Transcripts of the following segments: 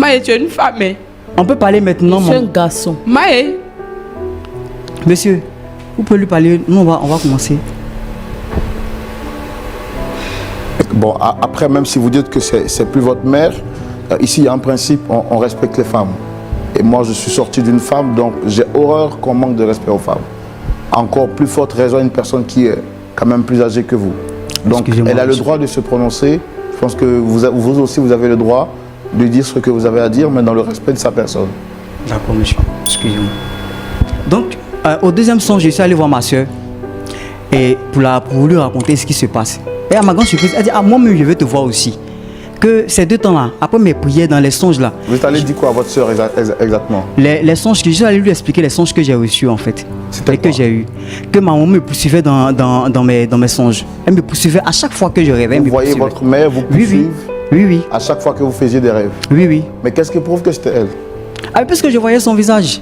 Maë, tu es une femme. On peut parler maintenant, Je suis un garçon. Maë. Monsieur, vous pouvez lui parler. Nous, on va commencer. Bon, après, même si vous dites que c'est plus votre mère, ici, il y a un principe, on respecte les femmes. Et moi, je suis sorti d'une femme, donc j'ai horreur qu'on manque de respect aux femmes. Encore plus forte raison à une personne qui est quand même plus âgée que vous. Donc, elle a le droit de se prononcer. Je pense que vous aussi, vous avez le droit de dire ce que vous avez à dire, mais dans le respect de sa personne. D'accord, monsieur. Excusez-moi. Donc, au deuxième songe, je suis allé voir ma soeur et pour lui raconter ce qui se passe. Et à ma grande surprise, elle dit, moi-même, je veux te voir aussi. Que ces 2 temps-là, après mes prières dans les songes là. Vous êtes allé dire quoi à votre soeur exactement? Les songes que je suis allé lui expliquer, les songes que j'ai reçus en fait. C'était que j'ai eu. Que ma maman me poursuivait dans mes songes. Elle me poursuivait à chaque fois que je rêvais. Vous voyez votre mère vous poursuivre? Oui. À chaque fois que vous faisiez des rêves? Oui. Mais qu'est-ce qui prouve que c'était elle? Parce que je voyais son visage.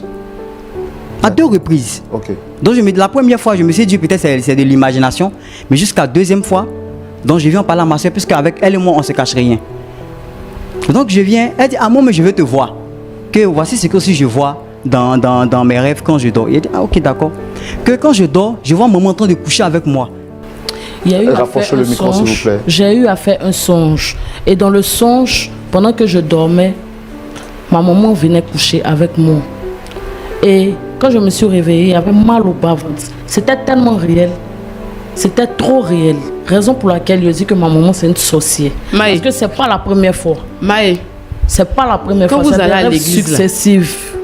À 2 reprises. Ok. Donc la première fois, je me suis dit peut-être c'est de l'imagination. Mais jusqu'à la deuxième fois, donc je viens parler à ma soeur, puisque avec elle et moi, on ne se cache rien. Donc je viens, elle dit, moi, mais je veux te voir. Que voici ce que aussi je vois dans mes rêves quand je dors. Il dit, ok, d'accord. Que quand je dors, je vois maman en train de coucher avec moi. Il y a eu à faire un songe. J'ai eu à faire un songe. Et dans le songe, pendant que je dormais, ma maman venait coucher avec moi. Et quand je me suis réveillée, j'avais mal au bas-ventre. C'était tellement réel. C'était trop réel. Raison pour laquelle je dis que ma maman c'est une sorcière. Maë. Parce que c'est pas la première fois. Maë. C'est pas la première fois. Quand vous allez à l'église successifs.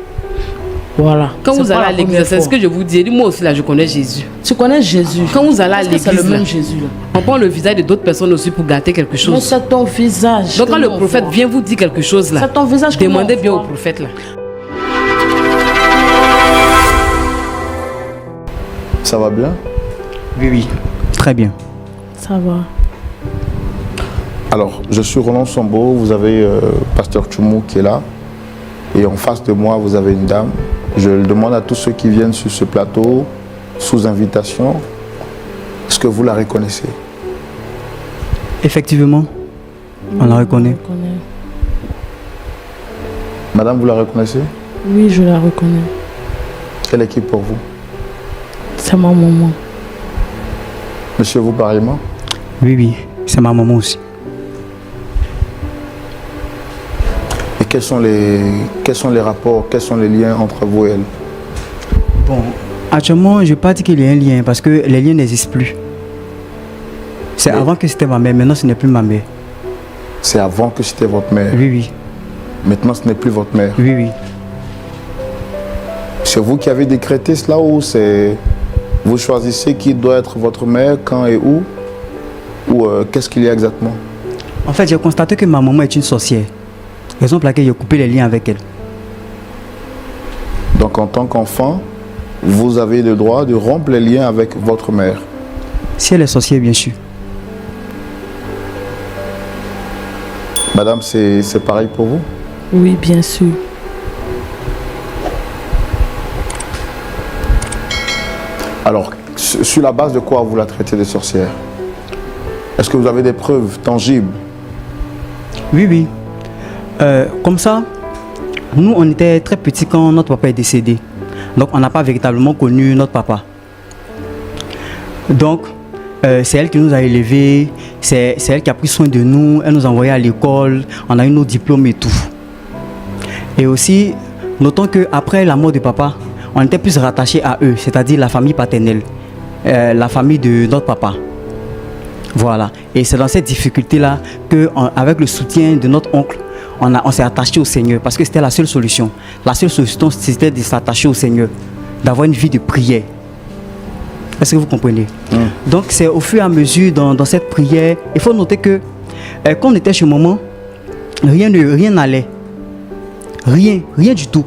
Voilà. Quand vous allez à l'église, c'est ce que je vous dis. Moi aussi là, je connais Jésus. Tu connais Jésus? Quand vous allez à l'église, c'est le même Jésus là. On prend le visage de d'autres personnes aussi pour gâter quelque chose. Mais c'est ton visage. Donc quand le prophète vient vous dire quelque chose là, c'est ton visage. Demandez bien au prophète là. Ça va bien? Oui. Très bien. Ça va. Alors, je suis Roland Sambo, vous avez Pasteur Tchoumou qui est là. Et en face de moi, vous avez une dame. Je le demande à tous ceux qui viennent sur ce plateau, sous invitation, est-ce que vous la reconnaissez? Effectivement, on la reconnaît. Madame, vous la reconnaissez? Oui, je la reconnais. Quelle est qui pour vous? C'est ma maman. Monsieur, vous pareillement? Oui, c'est ma maman aussi. Et quels sont les rapports, quels sont les liens entre vous et elle? Bon, actuellement, je ne vais pas dire qu'il y a un lien parce que les liens n'existent plus. C'est avant que c'était ma mère, maintenant ce n'est plus ma mère. C'est avant que c'était votre mère? Oui. Maintenant ce n'est plus votre mère? Oui. C'est vous qui avez décrété cela ou c'est... Vous choisissez qui doit être votre mère, quand et où? Ou qu'est-ce qu'il y a exactement? En fait, j'ai constaté que ma maman est une sorcière. Raison pour laquelle j'ai coupé les liens avec elle. Donc en tant qu'enfant, vous avez le droit de rompre les liens avec votre mère? Si elle est sorcière, bien sûr. Madame, c'est pareil pour vous? Oui, bien sûr. Alors, sur la base de quoi vous la traitez de sorcière? Est-ce que vous avez des preuves tangibles? Oui. Comme ça, nous, on était très petits quand notre papa est décédé. Donc, on n'a pas véritablement connu notre papa. Donc, c'est elle qui nous a élevés, c'est elle qui a pris soin de nous, elle nous a envoyés à l'école, on a eu nos diplômes et tout. Et aussi, notons qu'après la mort de papa, on était plus rattachés à eux, c'est-à-dire la famille paternelle, la famille de notre papa. Voilà. Et c'est dans cette difficulté-là qu'avec le soutien de notre oncle, on s'est attaché au Seigneur parce que c'était la seule solution. La seule solution, c'était de s'attacher au Seigneur, d'avoir une vie de prière. Est-ce que vous comprenez? Donc c'est au fur et à mesure dans cette prière, il faut noter que quand on était chez maman, rien n'allait. Rien du tout.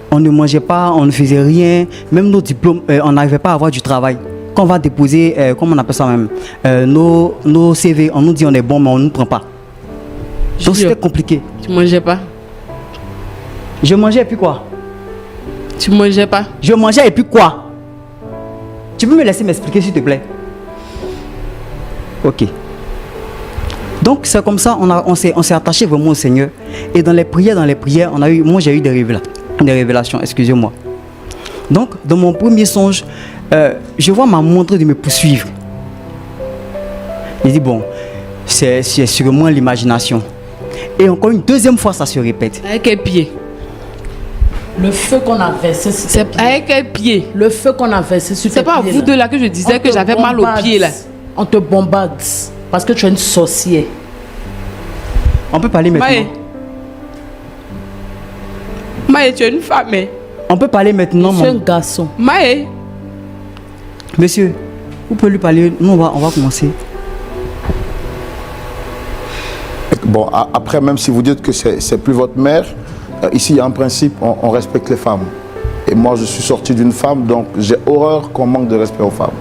On ne mangeait pas, on ne faisait rien, même nos diplômes, on n'arrivait pas à avoir du travail. Quand on va déposer, comment on appelle ça même, nos CV, on nous dit on est bon, mais on ne nous prend pas. Donc c'était compliqué. Tu mangeais pas? Je mangeais et puis quoi? Tu mangeais pas? Je mangeais et puis quoi? Tu peux me laisser m'expliquer s'il te plaît? Ok. Donc c'est comme ça, on s'est attaché vraiment au Seigneur. Et dans les prières, moi j'ai eu des révélations, excusez-moi. Donc dans mon premier songe, je vois ma maman en train de me poursuivre. Il dit bon, c'est sûrement l'imagination. Et encore une deuxième fois, ça se répète. Avec quel pied? Le feu qu'on a versé sur tes pieds. Avec quel pied? Le feu qu'on a versé sur tes pieds. C'est pas à vous deux là que je disais que j'avais mal aux pieds là. On te bombarde parce que tu es une sorcière. On peut parler maintenant. Maë, tu es une femme. On peut parler maintenant, Je suis un garçon. Maë. Monsieur, vous pouvez lui parler. Nous, on va commencer. Bon, après, même si vous dites que c'est plus votre mère, ici, il y a un principe, on respecte les femmes. Et moi, je suis sorti d'une femme, donc j'ai horreur qu'on manque de respect aux femmes.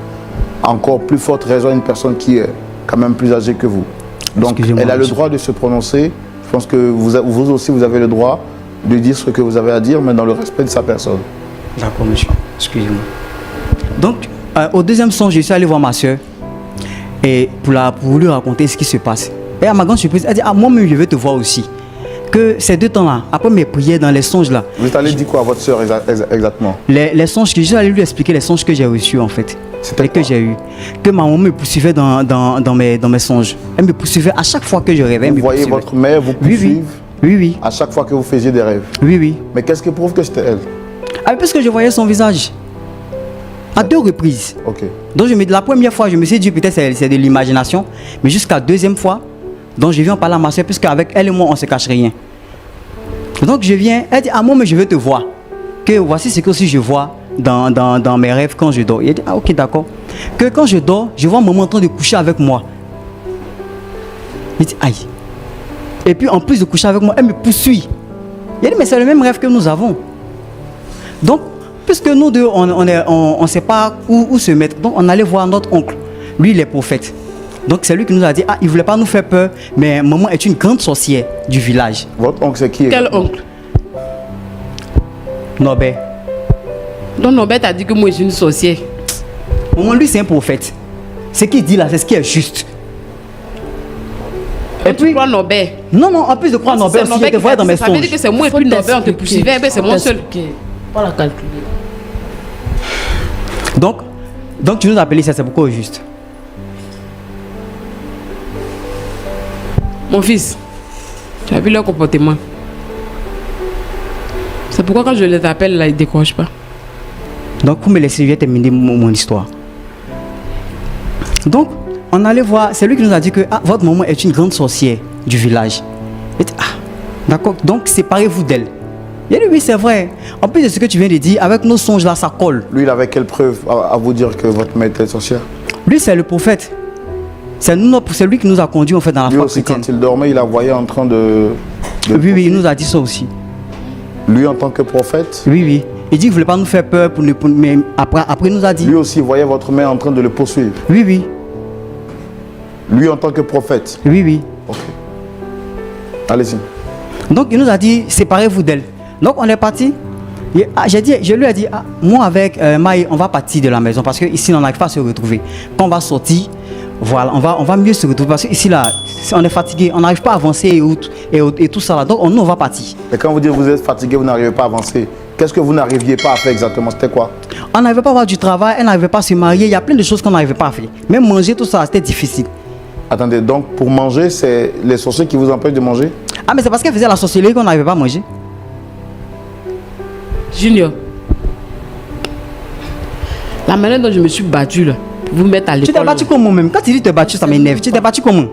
Encore plus forte raison, une personne qui est quand même plus âgée que vous. Donc, elle a le droit de se prononcer. Je pense que vous aussi, vous avez le droit de dire ce que vous avez à dire, mais dans le respect de sa personne. D'accord, monsieur. Excusez-moi. Donc, au deuxième songe, je suis allé voir ma soeur et pour lui raconter ce qui se passe. Et à ma grande surprise, elle dit, moi-même, je veux te voir aussi. Que ces 2 temps-là, après mes prières dans les songes là. Vous êtes allé dire quoi à votre soeur exactement? Les songes que je suis allé lui expliquer, les songes que j'ai reçus en fait. C'était que j'ai eu. Que ma maman me poursuivait dans mes songes. Elle me poursuivait à chaque fois que je rêvais. Vous voyez votre mère vous poursuivre oui. À chaque fois que vous faisiez des rêves? Oui. Mais qu'est-ce qui prouve que c'était elle? Parce que je voyais son visage. À 2 reprises. Ok. Donc la première fois, je me suis dit peut-être c'est de l'imagination. Mais jusqu'à la deuxième fois, donc je viens en parler à ma soeur, puisque avec elle et moi, on ne se cache rien. Donc je viens, elle dit, moi, mais je veux te voir. Que voici ce que aussi je vois dans mes rêves quand je dors. Il dit, ok, d'accord. Que quand je dors, je vois maman en train de coucher avec moi. Il dit, aïe. Et puis en plus de coucher avec moi, elle me poursuit. Il dit, mais c'est le même rêve que nous avons. Donc, puisque nous deux, on ne sait pas où se mettre, donc on allait voir notre oncle. Lui, il est prophète. Donc c'est lui qui nous a dit, il ne voulait pas nous faire peur, mais maman est une grande sorcière du village. Votre oncle, c'est qui? Quel oncle? Norbert. Donc Norbert t'a dit que moi je suis une sorcière. Maman, lui, c'est un prophète. Ce qu'il dit là, c'est ce qui est juste. Et puis, tu crois Norbert? Non, en plus de croire Norbert aussi, je te vois dans mes songes. Ça veut dire que c'est moi et puis Norbert, on te poursuivait, c'est moi seul. Pas la calculer. Donc tu nous as appelé, c'est pourquoi au juste? Mon fils, tu as vu leur comportement. C'est pourquoi quand je les appelle là, ils ne décrochent pas. Donc vous me laissez, je vais terminer mon histoire. Donc on allait voir, c'est lui qui nous a dit que votre maman est une grande sorcière du village. Et d'accord, donc séparez-vous d'elle. Il a dit oui, c'est vrai. En plus de ce que tu viens de dire, avec nos songes là, ça colle. Lui, il avait quelle preuve à vous dire que votre mère était sorcière? Lui, c'est le prophète. C'est lui qui nous a conduits en fait dans la foi chrétienne. Quand il dormait, il la voyait en train de oui, il nous a dit ça aussi. Lui en tant que prophète? Oui. Il dit qu'il ne voulait pas nous faire peur, mais après il nous a dit. Lui aussi voyait votre mère en train de le poursuivre? Oui. Lui en tant que prophète? Oui. Ok. Allez-y. Donc il nous a dit, séparez-vous d'elle. Donc on est parti. Je lui ai dit, moi avec Maï, on va partir de la maison parce qu'ici on n'arrive pas à se retrouver. Quand on va sortir, voilà, on va mieux se retrouver parce qu'ici là, on est fatigué, on n'arrive pas à avancer et tout ça là. Donc nous on va partir. Et quand vous dites que vous êtes fatigué, vous n'arrivez pas à avancer, qu'est-ce que vous n'arriviez pas à faire exactement? C'était quoi? On n'arrivait pas à avoir du travail, elle n'arrivait pas à se marier, il y a plein de choses qu'on n'arrivait pas à faire. Même manger, tout ça, c'était difficile. Attendez, donc pour manger, c'est les sorciers qui vous empêchent de manger? Mais c'est parce qu'elle faisait la sorcellerie qu'on n'arrivait pas à manger. Junior, la manière dont je me suis battue là, pour vous mettre à l'école. Tu t'es battu comment même? Quand tu dis te battu, ça m'énerve. Tu t'es battu comment?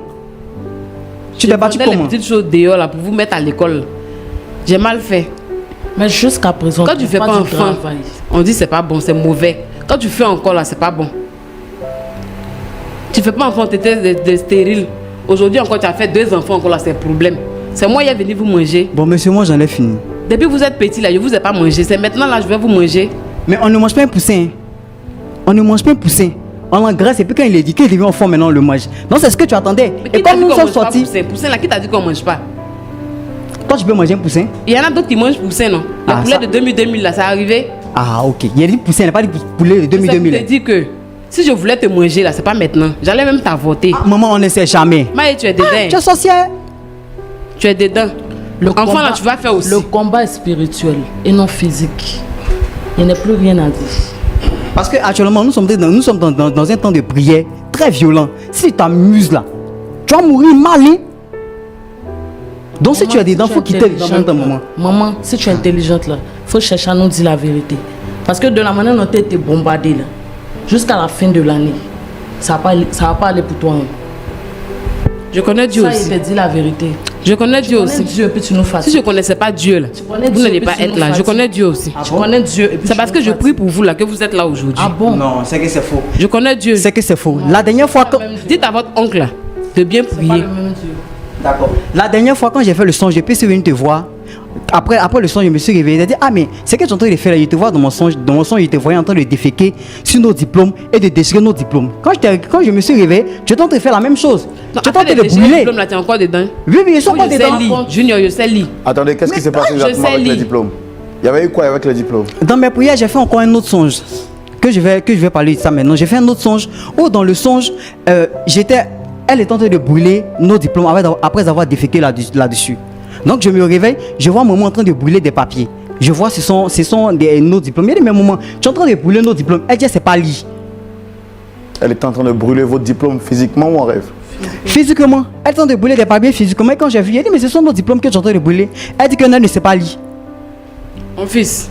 Tu t'es battu comment? Les petites choses dehors là pour vous mettre à l'école. J'ai mal fait. Mais jusqu'à présent, quand tu fais pas enfant, on dit c'est pas bon, c'est mauvais. Quand tu fais encore là, c'est pas bon. Tu fais pas enfant, tu étais stérile. Aujourd'hui encore, tu as fait 2 enfants encore là, c'est un problème. C'est moi qui est venu vous manger. Bon monsieur, moi j'en ai fini. Depuis que vous êtes petit là, je vous ai pas mangé. C'est maintenant là, je vais vous manger. Mais on ne mange pas un poussin. On ne mange pas un poussin. On l'engraisse et puis quand il est dit qu'il devient enfant, maintenant on le mange. Non, c'est ce que tu attendais. Mais et comme nous sommes sortis. Poussin là, qui t'a dit qu'on mange pas? Toi, tu peux manger un poussin? Il y en a d'autres qui mangent poussin, non? Le poulet de 2000 là, c'est arrivé. Ok. Il y a dit poussin, il n'a pas dit poulet de 2000. Je te dis que Si je voulais te manger là, c'est pas maintenant. J'allais même t'avorter. Ah, maman, on ne sait jamais. Maï, tu es dedans. Tu es sorcière. Tu es dedans. Enfant là, tu vas faire aussi. Le combat est spirituel et non physique. Il n'y a plus rien à dire. Parce qu'actuellement, nous sommes dans un temps de prière très violent. Si tu t'amuses là, tu vas mourir mal. Hein? Donc si tu es dedans, il faut quitter dans un moment. Maman, si tu es intelligente là, il faut chercher à nous dire la vérité. Parce que de la manière dont tu as été bombardée là, jusqu'à la fin de l'année, ça va pas aller pour toi. Hein. Je connais Dieu aussi. Ça, il te dit la vérité. Je connais Dieu aussi. Dieu, puis tu nous fatigues. Si je ne connaissais pas Dieu là, vous n'allez pas être là. Je connais Dieu aussi. Tu connais Dieu. C'est parce que je prie pour vous là que vous êtes là aujourd'hui. Ah bon? Non, c'est que c'est faux. Je connais Dieu. C'est que c'est faux. La dernière fois quand... Dites à votre oncle là de bien prier. D'accord. La dernière fois quand j'ai fait le songe, je peux venir te voir. Après le songe, je me suis réveillé. J'ai dit, ah mais c'est que tu es en train de faire là. Je te vois dans mon songe, je te voyais en train de déféquer sur nos diplômes et de déchirer nos diplômes. Quand je me suis réveillé, tu es en train de faire la même chose. Non, tu es en train de brûler. Là, tu es encore dedans. Oui, je suis encore dedans. Junior, je sais lire. Attendez, qu'est-ce qui s'est passé exactement avec les diplômes? Il y avait eu quoi avec les diplômes? Dans mes prières, j'ai fait encore un autre songe. Que je vais parler de ça maintenant. J'ai fait un autre songe où dans le songe, elle est en train de brûler nos diplômes après avoir déféqué là-dessus. Donc je me réveille, je vois maman en train de brûler des papiers. Je vois ce sont nos diplômes. Il y a des moments, tu es en train de brûler nos diplômes. Elle dit c'est pas lit. Elle est en train de brûler votre diplôme physiquement ou en rêve? Physiquement. Elle est en train de brûler des papiers physiquement. Et quand j'ai vu, elle dit mais ce sont nos diplômes que tu es en train de brûler. Elle dit qu'elle ne sait pas lire. Mon fils,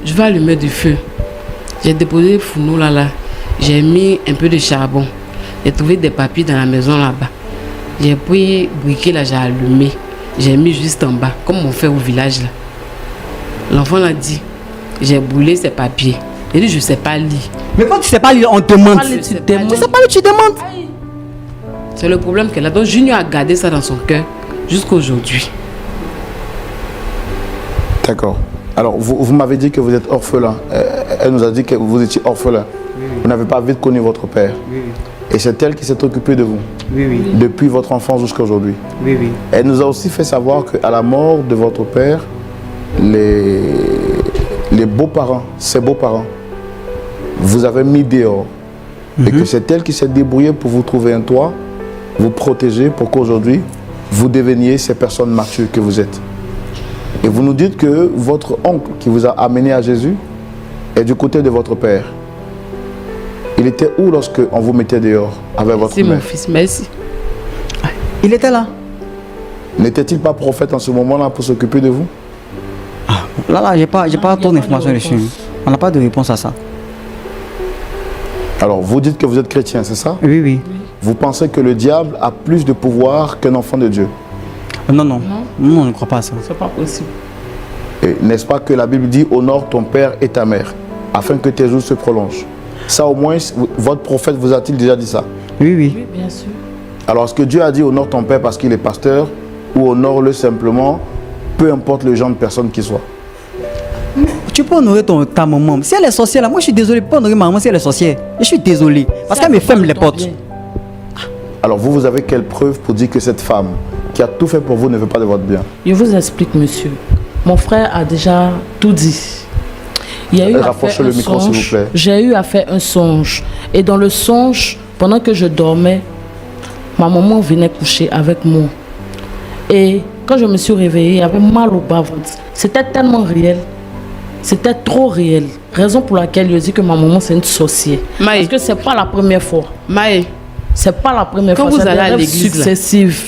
je vais allumer du feu. J'ai déposé le fourneau là. J'ai mis un peu de charbon. J'ai trouvé des papiers dans la maison là-bas. J'ai pris briquet là, j'ai allumé. J'ai mis juste en bas, comme on fait au village là. L'enfant l'a dit, j'ai brûlé ses papiers. Il dit, je ne sais pas lire. Mais quand tu ne sais pas lire, on te demande. Tu sais pas lire, tu demandes. C'est le problème qu'elle a. Donc Junior a gardé ça dans son cœur jusqu'à aujourd'hui. D'accord. Alors, vous m'avez dit que vous êtes orphelin. Elle nous a dit que vous étiez orphelin. Oui. Vous n'avez pas vite connu votre père. Oui. Et c'est elle qui s'est occupée de vous. Oui. Depuis votre enfance jusqu'à aujourd'hui. Oui. Elle nous a aussi fait savoir qu'à la mort de votre père, les beaux-parents, ses beaux-parents, vous avez mis dehors. Et que c'est elle qui s'est débrouillée pour vous trouver un toit, vous protéger pour qu'aujourd'hui, vous deveniez ces personnes matures que vous êtes. Et vous nous dites que votre oncle qui vous a amené à Jésus est du côté de votre père. Il était où lorsque on vous mettait dehors avec votre mère? Mon fils, merci. Il était là. N'était-il pas prophète en ce moment-là pour s'occuper de vous? Là, j'ai pas trop d'informations dessus. On n'a pas de réponse à ça. Alors, vous dites que vous êtes chrétien, c'est ça? Oui. Vous pensez que le diable a plus de pouvoir qu'un enfant de Dieu? Non, on ne croit pas à ça. C'est pas possible. N'est-ce pas que la Bible dit honore ton père et ta mère, afin que tes jours se prolongent? Ça au moins, votre prophète vous a-t-il déjà dit ça? Oui, bien sûr. Alors, est-ce que Dieu a dit honore ton père parce qu'il est pasteur ou honore-le simplement, peu importe le genre de personne qu'il soit? Tu peux honorer ta maman. Si elle est sorcière, là, moi je suis désolé. Je peux honorer ma maman si elle est sorcière. Je suis désolé. Parce qu'elle me ferme les portes. Alors, vous avez quelle preuve pour dire que cette femme qui a tout fait pour vous ne veut pas de votre bien? Je vous explique, monsieur. Mon frère a déjà tout dit. Il y a eu à faire un songe. J'ai eu à faire un songe. Et dans le songe, pendant que je dormais, ma maman venait coucher avec moi. Et quand je me suis réveillée, il y avait mal au bas-ventre. C'était tellement réel. C'était trop réel. Raison pour laquelle je dis que ma maman c'est une sorcière. Parce que c'est pas la première fois. C'est pas la première fois. Quand vous allez à l'église successive.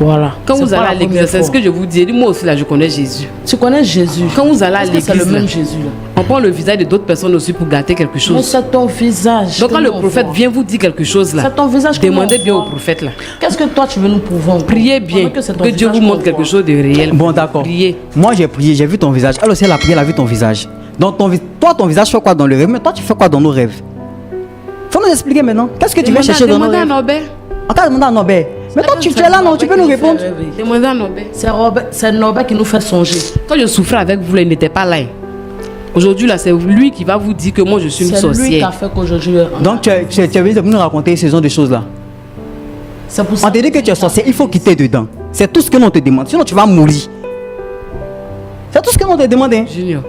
Voilà. Quand vous allez à l'église, c'est ce que je vous dis. Moi aussi là, je connais Jésus. Tu connais Jésus? Quand vous allez à l'église, c'est le même Jésus là. On prend le visage de d'autres personnes aussi pour gâter quelque chose. Mais c'est ton visage. Donc quand le prophète vient vous dire quelque chose là, c'est ton visage. Demandez bien au prophète là. Qu'est-ce que toi tu veux nous prouver? Priez bien que Dieu vous montre quelque chose de réel. Bon d'accord. Moi j'ai prié, j'ai vu ton visage. Elle aussi elle a prié, elle a vu ton visage. Donc toi ton visage fait quoi dans le rêve? Mais toi tu fais quoi dans nos rêves? Faut nous expliquer maintenant. Qu'est-ce que tu vas chercher dans nos rêves? Demande à Nobel. Mais toi tu es là non, tu peux nous répondre. Demandez à Nobel. C'est Nobel qui nous fait songer. Quand je souffrais avec vous, il n'était pas là. Aujourd'hui là, c'est lui qui va vous dire que moi je suis une sorcière. C'est lui qui a fait qu'aujourd'hui. Donc tu es venu nous raconter ce genre de choses là. C'est pour ça. On te dit que tu es sorcière, il faut quitter dedans. C'est tout ce que l'on te demande, sinon tu vas mourir. C'est tout ce que l'on te demande. Junior.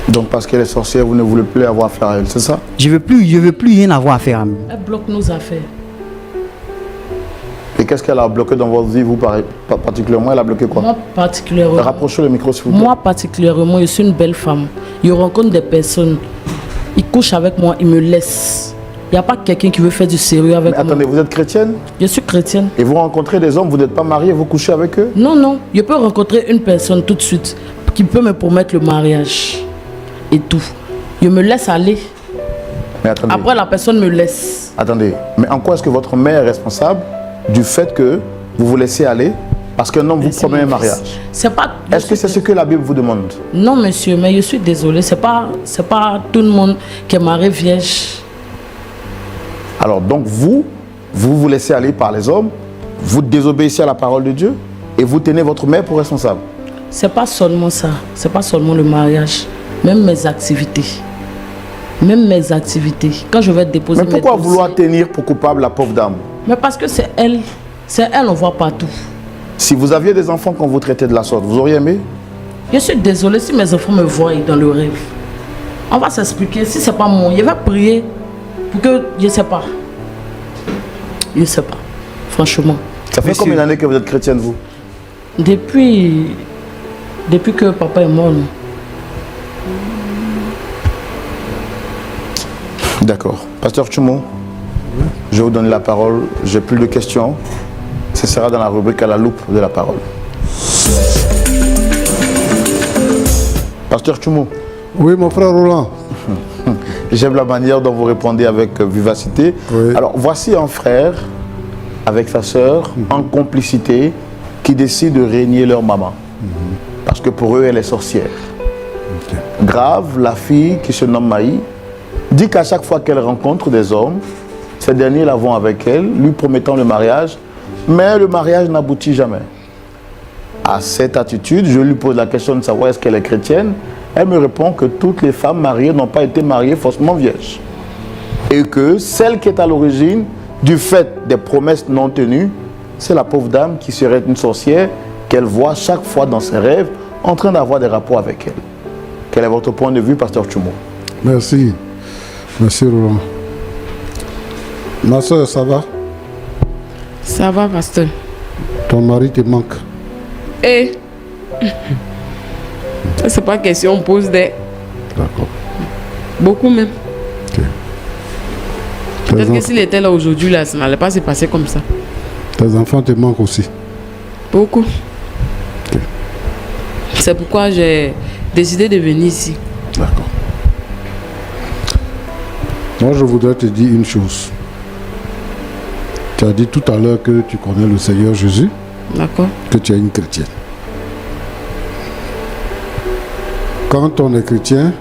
Donc parce qu'elle est sorcière, vous ne voulez plus avoir affaire à elle, c'est ça? Je veux plus rien avoir à faire à moi. Elle bloque nos affaires. Et qu'est-ce qu'elle a bloqué dans votre vie, vous particulièrement? Elle a bloqué quoi? Moi particulièrement. Rapprochez le micro s'il vous plaît. Moi particulièrement, je suis une belle femme. Je rencontre des personnes. Ils couchent avec moi, ils me laissent. Il n'y a pas quelqu'un qui veut faire du sérieux avec moi. Attendez, vous êtes chrétienne? Je suis chrétienne. Et vous rencontrez des hommes, vous n'êtes pas mariés, vous couchez avec eux? Non, non. Je peux rencontrer une personne tout de suite qui peut me promettre le mariage et tout. Je me laisse aller. Mais attendez. Après, la personne me laisse. Attendez, mais en quoi est-ce que votre mère est responsable du fait que vous vous laissez aller parce qu'un homme vous promet un mariage? Est-ce que c'est ce que la Bible vous demande? Non, monsieur, mais je suis désolée. C'est pas tout le monde qui est marié vierge. Alors, donc vous laissez aller par les hommes, vous désobéissez à la parole de Dieu et vous tenez votre mère pour responsable? C'est pas seulement ça. C'est pas seulement le mariage. Même mes activités. Même mes activités. Quand je vais déposer mes dossiers. Mais pourquoi vouloir tenir pour coupable la pauvre dame? Mais parce que c'est elle. C'est elle, on voit partout. Si vous aviez des enfants quand vous traitez de la sorte, vous auriez aimé? Je suis désolée si mes enfants me voient dans le rêve. On va s'expliquer. Si c'est pas moi, je vais prier pour que... Je sais pas. Je sais pas. Franchement. Ça fait combien d'années que vous êtes chrétienne, vous? Depuis que papa est mort. D'accord. Pasteur Tchoumo, je vais vous donner la parole. J'ai plus de questions. Ce sera dans la rubrique à la loupe de la parole. Pasteur Tchoumo. Oui, mon frère Roland. J'aime la manière dont vous répondez avec vivacité. Oui. Alors, voici un frère avec sa sœur en complicité qui décide de régner leur maman. Parce que pour eux, elle est sorcière. Grave, la fille qui se nomme Maï, dit qu'à chaque fois qu'elle rencontre des hommes, ces derniers la vont avec elle, lui promettant le mariage, mais le mariage n'aboutit jamais. À cette attitude, je lui pose la question de savoir est-ce qu'elle est chrétienne. Elle me répond que toutes les femmes mariées n'ont pas été mariées faussement vierges. Et que celle qui est à l'origine du fait des promesses non tenues, c'est la pauvre dame qui serait une sorcière qu'elle voit chaque fois dans ses rêves en train d'avoir des rapports avec elle. Quel est votre point de vue, Pasteur Tchoumo? Merci. Merci, Roland. Ma soeur, ça va? Ça va, pasteur. Ton mari te manque? Eh, ça c'est pas question, on pose des... D'accord. Beaucoup même. Okay. Peut-être que s'il était là aujourd'hui, là, ça n'allait pas se passer comme ça. Tes enfants te manquent aussi? Beaucoup. Okay. C'est pourquoi j'ai décidé de venir ici. D'accord. Moi, je voudrais te dire une chose. Tu as dit tout à l'heure que tu connais le Seigneur Jésus. D'accord. Que tu es une chrétienne. Quand on est chrétien,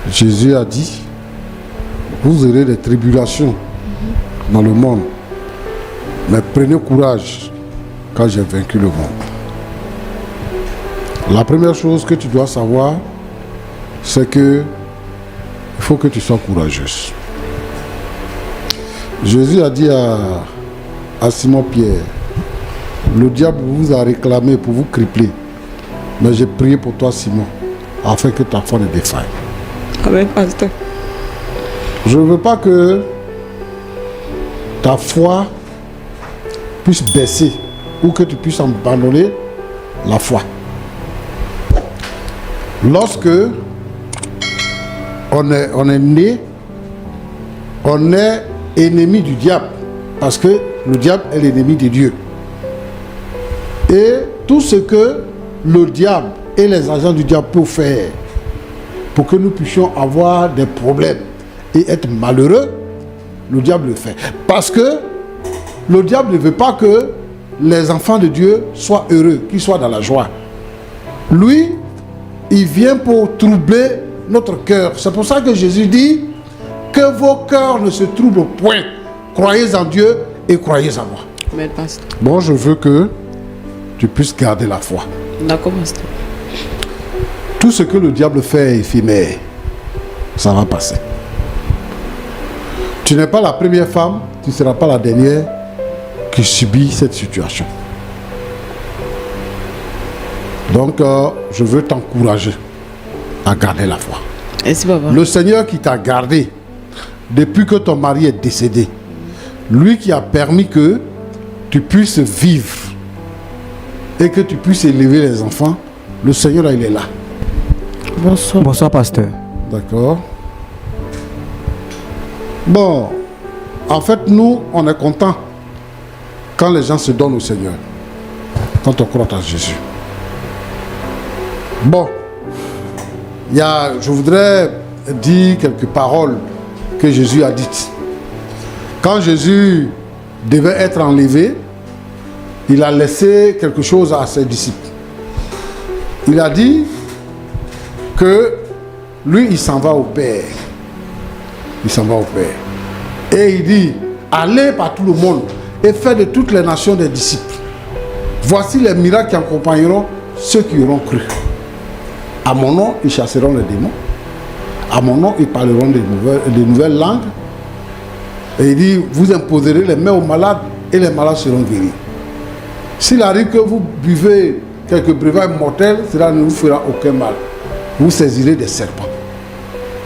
Jésus a dit, vous aurez des tribulations dans le monde. Mais prenez courage quand j'ai vaincu le monde. La première chose que tu dois savoir, c'est que il faut que tu sois courageuse. Jésus a dit à Simon-Pierre, le diable vous a réclamé pour vous crippler, mais j'ai prié pour toi, Simon, afin que ta foi ne défaille. Amen, pasteur. Je ne veux pas que ta foi puisse baisser ou que tu puisses abandonner la foi. Lorsque on est né, on est ennemi du diable, parce que le diable est l'ennemi de Dieu. Et tout ce que le diable et les agents du diable peuvent faire pour que nous puissions avoir des problèmes et être malheureux, le diable le fait. Parce que le diable ne veut pas que les enfants de Dieu soient heureux, qu'ils soient dans la joie. Lui, il vient pour troubler notre cœur. C'est pour ça que Jésus dit que vos cœurs ne se troublent point. Croyez en Dieu et croyez en moi. Mais pasteur. Bon, je veux que tu puisses garder la foi. D'accord, pasteur. Tout ce que le diable fait est éphémère. Ça va passer. Tu n'es pas la première femme, tu ne seras pas la dernière qui subit cette situation. Donc, je veux t'encourager à garder la foi. Merci, papa. Le Seigneur qui t'a gardé depuis que ton mari est décédé, lui qui a permis que tu puisses vivre et que tu puisses élever les enfants, le Seigneur là, il est là. Bonsoir. Bonsoir, pasteur. D'accord. Bon, en fait, nous, on est content quand les gens se donnent au Seigneur, quand on croit en Jésus. Bon, je voudrais dire quelques paroles que Jésus a dites. Quand Jésus devait être enlevé, il a laissé quelque chose à ses disciples. Il a dit que lui, il s'en va au Père. Il s'en va au Père. Et il dit, allez par tout le monde et faites de toutes les nations des disciples. Voici les miracles qui accompagneront ceux qui auront cru. À mon nom, ils chasseront les démons. À mon nom, ils parleront de nouvelles langues. Et il dit, vous imposerez les mains aux malades et les malades seront guéris. S'il arrive que vous buvez quelques breuvages mortels, cela ne vous fera aucun mal. Vous saisirez des serpents.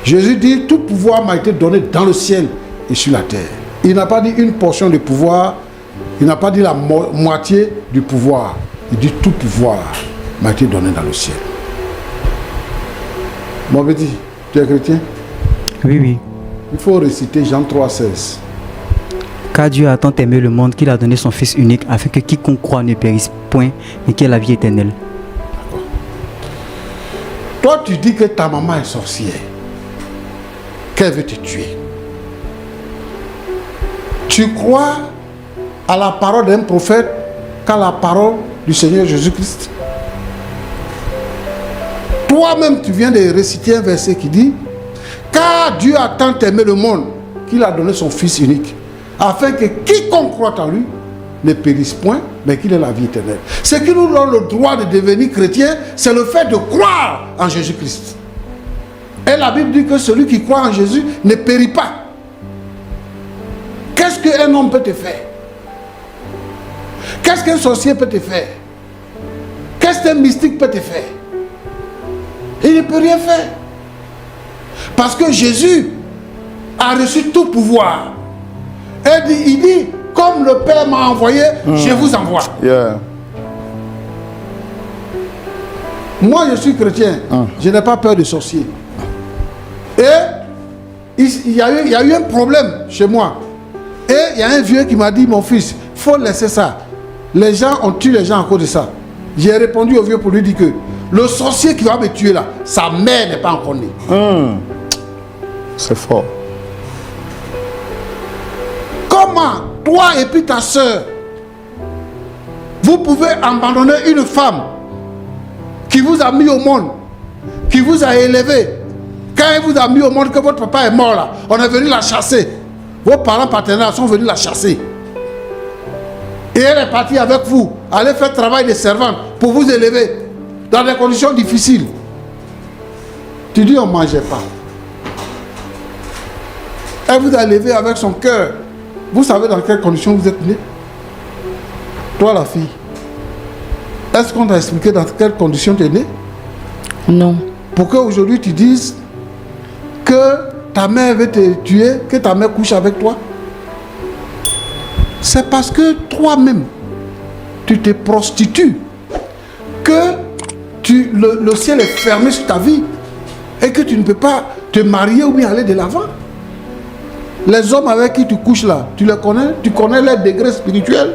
Jésus dit, tout pouvoir m'a été donné dans le ciel et sur la terre. Il n'a pas dit une portion de pouvoir, il n'a pas dit la moitié du pouvoir. Il dit, tout pouvoir m'a été donné dans le ciel. Mon petit, tu es chrétien? Oui, oui. Il faut réciter Jean 3,16. Car Dieu a tant aimé le monde qu'il a donné son Fils unique afin que quiconque croit ne périsse point et qu'il ait la vie éternelle. Toi, tu dis que ta maman est sorcière, qu'elle veut te tuer. Tu crois à la parole d'un prophète qu'à la parole du Seigneur Jésus-Christ. Toi-même, tu viens de réciter un verset qui dit, car Dieu a tant aimé le monde qu'il a donné son Fils unique, afin que quiconque croit en lui ne périsse point, mais qu'il ait la vie éternelle. Ce qui nous donne le droit de devenir chrétien, c'est le fait de croire en Jésus-Christ. Et la Bible dit que celui qui croit en Jésus ne périt pas. Qu'est-ce qu'un homme peut te faire? Qu'est-ce qu'un sorcier peut te faire? Qu'est-ce qu'un mystique peut te faire? Il ne peut rien faire. Parce que Jésus a reçu tout pouvoir. Et il dit, comme le Père m'a envoyé, je vous envoie. Yeah. Moi, je suis chrétien. Je n'ai pas peur des sorciers. Et il y a eu un problème chez moi. Et il y a un vieux qui m'a dit, mon fils, il faut laisser ça. Les gens ont tué les gens à cause de ça. J'ai répondu au vieux pour lui dire que le sorcier qui va me tuer là, sa mère n'est pas encore née. C'est fort. Comment toi et puis ta soeur, vous pouvez abandonner une femme qui vous a mis au monde, qui vous a élevé? Quand elle vous a mis au monde, que votre papa est mort là, on est venu la chasser. Vos parents paternels sont venus la chasser. Et elle est partie avec vous, aller faire travail de servante pour vous élever dans des conditions difficiles. Tu dis on ne mangeait pas. Elle vous a élevé avec son cœur. Vous savez dans quelles conditions vous êtes né? Toi la fille, est-ce qu'on t'a expliqué dans quelles conditions tu es né? Non. Pour qu'aujourd'hui tu dises que ta mère veut te tuer, que ta mère couche avec toi? C'est parce que toi-même, tu te prostitues, que le ciel est fermé sur ta vie et que tu ne peux pas te marier ou bien aller de l'avant. Les hommes avec qui tu couches là, tu les connais? Tu connais leur degré spirituel?